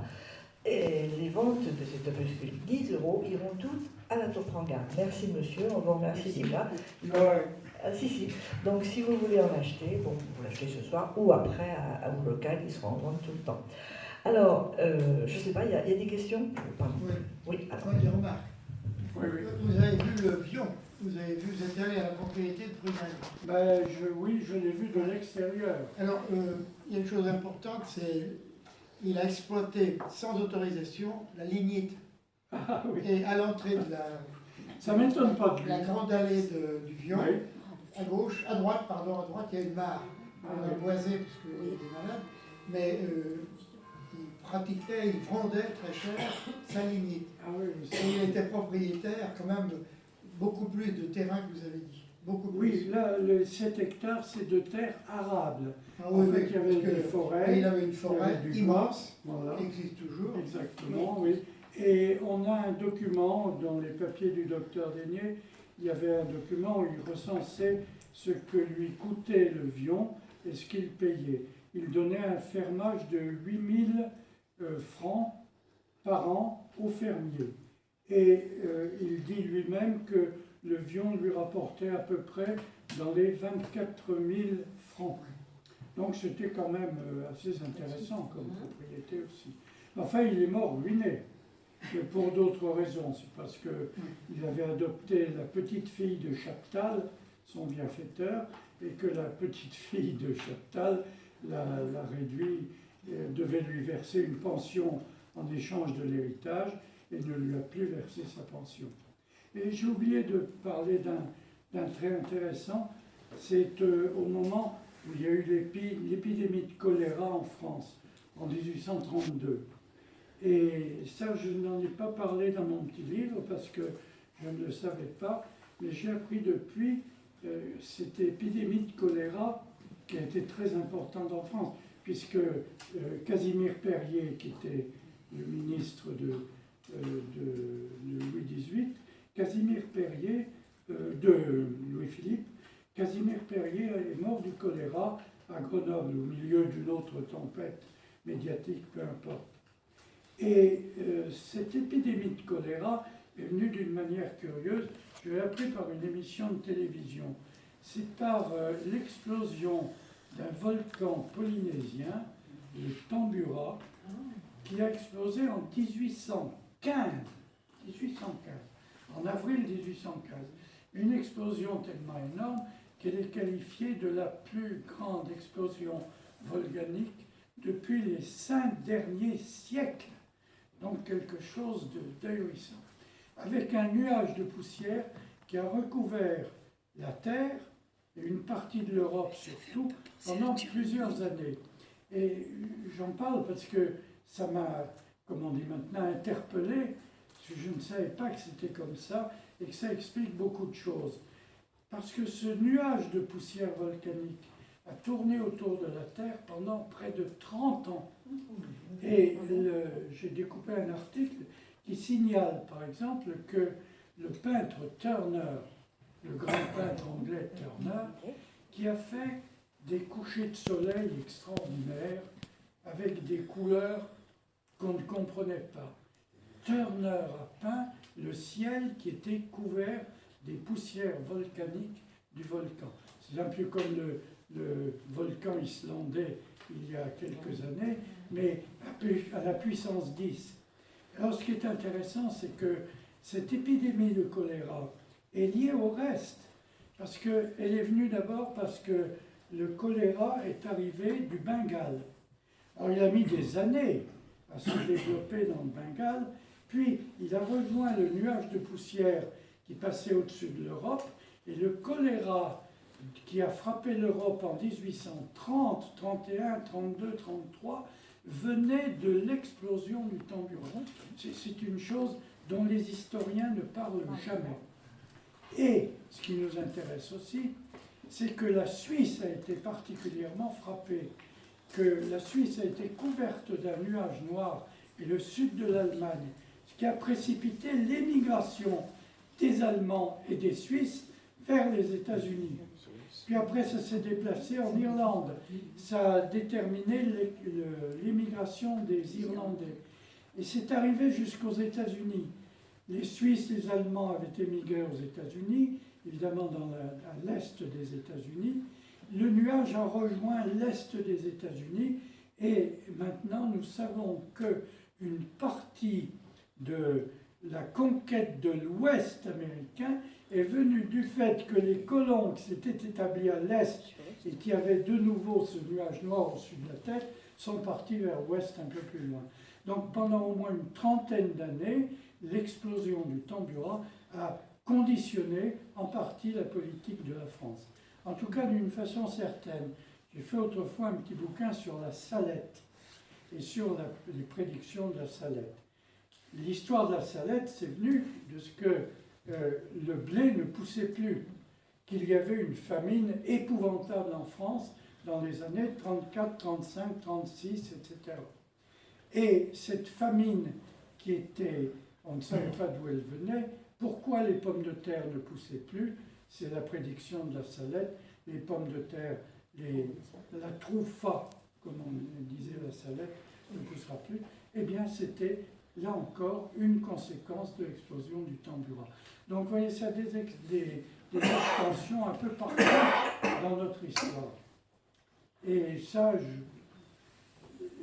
Et les ventes de cet opuscule, 10 €, iront toutes à la tour prend garde. Merci monsieur, on vous remercie déjà. Ah, si. Donc si vous voulez en acheter, bon, vous l'achetez ce soir ou après à vos local, ils seront en vente tout le temps. Alors, je ne sais pas, il y a des questions? Pardon. Oui. Oui, alors. Moi, des remarques. Oui. Vous avez vu le Vion, vous êtes allé à la propriété de Brunel. Ben, oui, je l'ai vu de l'extérieur. Alors, il y a une chose importante, c'est qu'il a exploité sans autorisation la lignite. Ah oui. Et à l'entrée de Ça m'étonne pas de lui. la grande allée du Vion, Oui. à droite, il y a une mare. On a boisé parce qu'il y a des malades, mais il vendait très cher sa lignite. Ah oui, Et il était propriétaire quand même de beaucoup plus de terrain que vous avez dit. Beaucoup plus. oui, là, 7 hectares, c'est de terre arable. Ah En fait, il y avait des forêts. Et il avait une il y forêt avait du immense, Voilà. qui existe toujours. Exactement, oui. Et on a un document dans les papiers du docteur Daigné. Il y avait un document où il recensait ce que lui coûtait le Vion et ce qu'il payait. Il donnait un fermage de 8000 francs par an aux fermiers. Et il dit lui-même que le Vion lui rapportait à peu près dans les 24 000 francs. Donc c'était quand même assez intéressant comme propriété aussi. Enfin, il est mort ruiné, mais pour d'autres raisons. C'est parce qu'il avait adopté la petite fille de Chaptal, son bienfaiteur, et que la petite fille de Chaptal l'a réduit, devait lui verser une pension en échange de l'héritage, et ne lui a plus versé sa pension. Et j'ai oublié de parler d'un trait intéressant, c'est au moment où il y a eu l'épidémie de choléra en France, en 1832. Et ça, je n'en ai pas parlé dans mon petit livre parce que je ne le savais pas, mais j'ai appris depuis cette épidémie de choléra qui a été très importante en France, puisque Casimir Périer, qui était le ministre de Louis XVIII, Casimir Périer, de Louis-Philippe, Casimir Périer est mort du choléra à Grenoble, au milieu d'une autre tempête médiatique, peu importe. Et cette épidémie de choléra est venue d'une manière curieuse. Je l'ai appris par une émission de télévision. C'est par l'explosion d'un volcan polynésien, le Tambura, qui a explosé en 1815, en avril 1815. Une explosion tellement énorme qu'elle est qualifiée de la plus grande explosion volcanique depuis les 5 derniers siècles. Donc quelque chose d'ahurissant. Avec un nuage de poussière qui a recouvert la Terre, et une partie de l'Europe surtout, pendant plusieurs années. Et j'en parle parce que ça m'a, comme on dit maintenant, interpellé, parce que je ne savais pas que c'était comme ça, et que ça explique beaucoup de choses. Parce que ce nuage de poussière volcanique a tourné autour de la Terre pendant près de 30 ans. Et j'ai découpé un article qui signale, par exemple, que le peintre Turner, le grand peintre anglais Turner, qui a fait des couchers de soleil extraordinaires avec des couleurs qu'on ne comprenait pas. Turner a peint le ciel qui était couvert des poussières volcaniques du volcan. C'est un peu comme le volcan islandais il y a quelques années, mais à la puissance 10. Alors ce qui est intéressant, c'est que cette épidémie de choléra est liée au reste, parce qu'elle est venue d'abord parce que le choléra est arrivé du Bengale. Alors il a mis des années à se développer dans le Bengale, puis il a rejoint le nuage de poussière qui passait au-dessus de l'Europe, et le choléra qui a frappé l'Europe en 1830, 31, 32, 33, venait de l'explosion du Tambura. C'est une chose dont les historiens ne parlent jamais. Et ce qui nous intéresse aussi, c'est que la Suisse a été particulièrement frappée. que la Suisse a été couverte d'un nuage noir et le sud de l'Allemagne, ce qui a précipité l'émigration des Allemands et des Suisses vers les États-Unis. Puis après, ça s'est déplacé en Irlande. Ça a déterminé l'émigration des Irlandais. Et c'est arrivé jusqu'aux États-Unis. Les Suisses, les Allemands avaient émigré aux États-Unis, évidemment à l'est des États-Unis. Le nuage a rejoint l'est des États-Unis et maintenant nous savons qu'une partie de la conquête de l'ouest américain est venue du fait que les colons qui s'étaient établis à l'est et qui avaient de nouveau ce nuage noir au-dessus de la tête sont partis vers l'ouest un peu plus loin. Donc pendant au moins une trentaine d'années, l'explosion du tambura a conditionné en partie la politique de la France. En tout cas, d'une façon certaine. J'ai fait autrefois un petit bouquin sur la salette et sur les prédictions de la salette. L'histoire de la salette, c'est venu de ce que le blé ne poussait plus, qu'il y avait une famine épouvantable en France dans les années 34, 35, 36, etc. Et cette famine qui était, on ne savait pas d'où elle venait, pourquoi les pommes de terre ne poussaient plus, c'est la prédiction de la salette, les pommes de terre, la troufa, comme on disait la salette, ne poussera plus, eh bien c'était là encore une conséquence de l'explosion du tambura. Donc vous voyez, ça a des extensions un peu partout dans notre histoire. Et ça,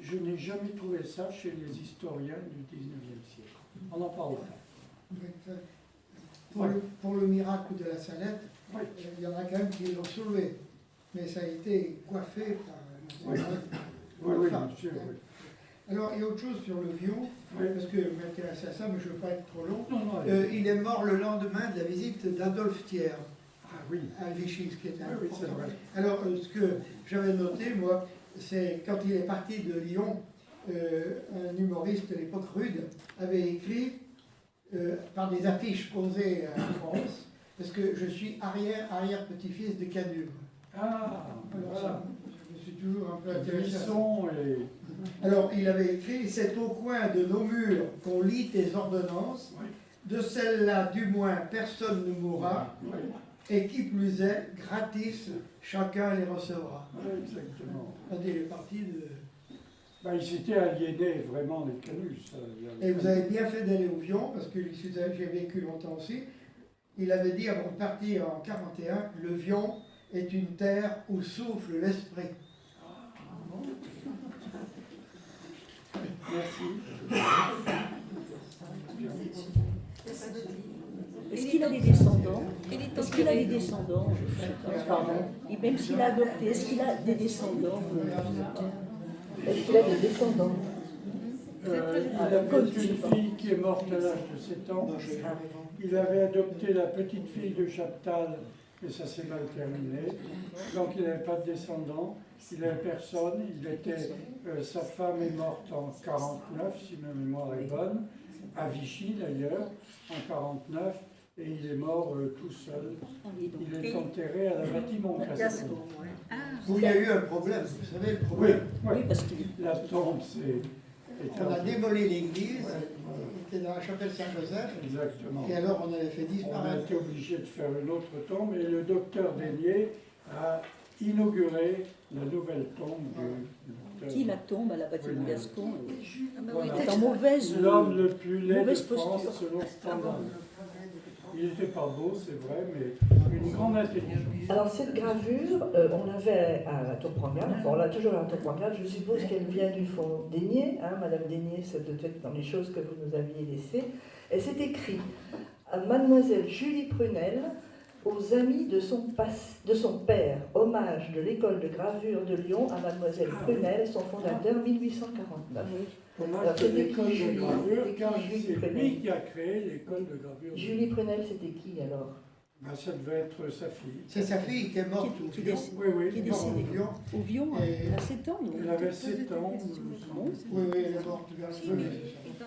je n'ai jamais trouvé ça chez les historiens du 19e siècle. On en parle pas. Pour le miracle de la Salette, Oui. il y en a quand même qui l'ont soulevé. Mais ça a été coiffé par Oui, femme. monsieur, oui. Alors, il y a autre chose sur le Vion, Oui. parce que je m'intéresse à ça, mais je ne veux pas être trop long. Non, Il est mort le lendemain de la visite d'Adolphe Thiers ah oui. à Vichy, ce qui était Oui, c'est important. vrai. Alors, ce que j'avais noté, moi, c'est quand il est parti de Lyon, un humoriste de l'époque rude avait écrit par des affiches posées à France, parce que je suis arrière-petit-fils de Canube. Ah, Alors voilà. ça, je me suis toujours un peu intéressé à ça. Buisson et... Alors, il avait écrit « C'est au coin de nos murs qu'on lit tes ordonnances, Oui. de celles-là, du moins, personne ne mourra, Oui, et qui plus est, gratis, chacun les recevra. oui, exactement. » Il est parti de... Ben, ils s'étaient aliénés vraiment les Canus. Et vous avez bien fait d'aller au Vion, parce que j'ai vécu longtemps aussi. Il avait dit avant de partir en 1941, le Vion est une terre où souffle l'esprit. Merci. Est-ce qu'il a des descendants? Est-ce qu'il a des descendants? Pardon. Et même s'il a adopté, est-ce qu'il a des descendants? Est-ce qu'il a des descendants? Il avait une fille qui est morte à l'âge de 7 ans. Il avait adopté la petite fille de Chaptal, mais ça s'est mal terminé. Donc il n'avait pas de descendants, il n'avait personne. Sa femme est morte en 1949, si ma mémoire est bonne, à Vichy d'ailleurs, en 1949, et il est mort tout seul. Il est enterré à la Bâtiment-Casson. Où il y a eu un problème, vous savez le Oui, problème. oui. parce qu'il La tombe, c'est... On a démoli l'église, il était dans la chapelle Saint-Joseph, Exactement. et alors on avait fait On a disparaître. été obligé de faire une autre tombe et le docteur Dénier a inauguré la nouvelle tombe du docteur. qui la tombe à la bâtiment Gascon Voilà. est en mauvaise, L'homme le plus laid de mauvaise France posture. selon Stendhal. Il n'était pas beau, c'est vrai, mais une grande intelligence. Alors cette gravure, on l'avait à la Tour Prangal, enfin on l'a toujours à la Tour Prangal, je suppose qu'elle vient du fonds Dénier, hein, Madame Dénier, ça doit être dans les choses que vous nous aviez laissées. Et c'est écrit à Mademoiselle Julie Prunel, aux amis de son père, hommage de l'école de gravure de Lyon à Mademoiselle Prunel, son fondateur 1849. On a Alors, fait c'était l'école qui, de Julie? gravure, C'était qui, car Julie c'est Prunel? lui qui a créé l'école de gravure. Julie Prunel, c'était qui alors? Ben, ça devait être sa fille. C'est sa fille qui est morte au qui Vion. décède. Oui, oui. Qui est Morte décédée. au Vion. au Vion Et- à 7 ans. non? Il avait 7 ans. il me semble. Oui, elle est morte vers le Vion, c'est ça.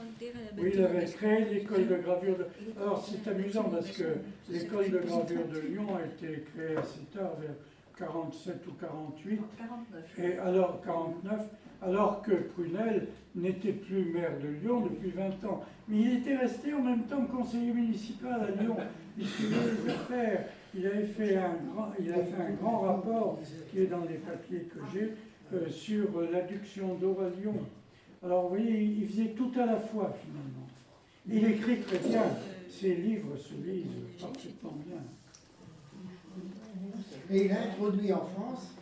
Oui, il avait créé l'école de gravure de... Alors c'est amusant parce que l'école de gravure de Lyon a été créée assez tard, vers 47 ou 48, 49. et alors 49, alors que Prunel n'était plus maire de Lyon depuis 20 ans. Mais il était resté en même temps conseiller municipal à Lyon. Il suivait les affaires. Il a fait un grand rapport qui est dans les papiers que j'ai sur l'adduction d'eau à Lyon. Alors vous voyez, il faisait tout à la fois finalement. Il écrit très bien. Ses livres se lisent parfaitement bien. Et il a introduit en France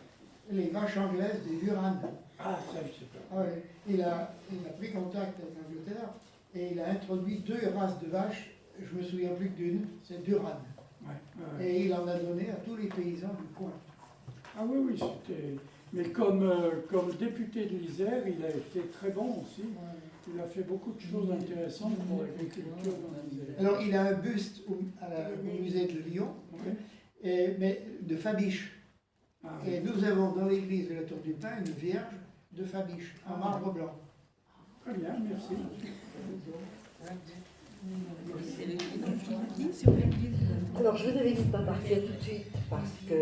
les vaches anglaises des Durand. Ah, ça, je sais pas. Ah ouais. Il a pris contact avec l'Angleterre et il a introduit 2 races de vaches, je me souviens plus que d'une, c'est Durand. Ouais, ouais. Et il en a donné à tous les paysans du coin. Ah oui, oui, c'était... Mais comme député de l'Isère, il a été très bon aussi. Il a fait beaucoup de choses intéressantes pour l'agriculture dans l'Isère. Alors il a un buste au musée de Lyon, Oui. mais de Fabiche. Ah, oui. Et nous avons dans l'église de la Tour du Pin une vierge de Fabiche, en marbre blanc. Très bien, merci. Alors je vous avais dit de ne pas partir tout de suite parce que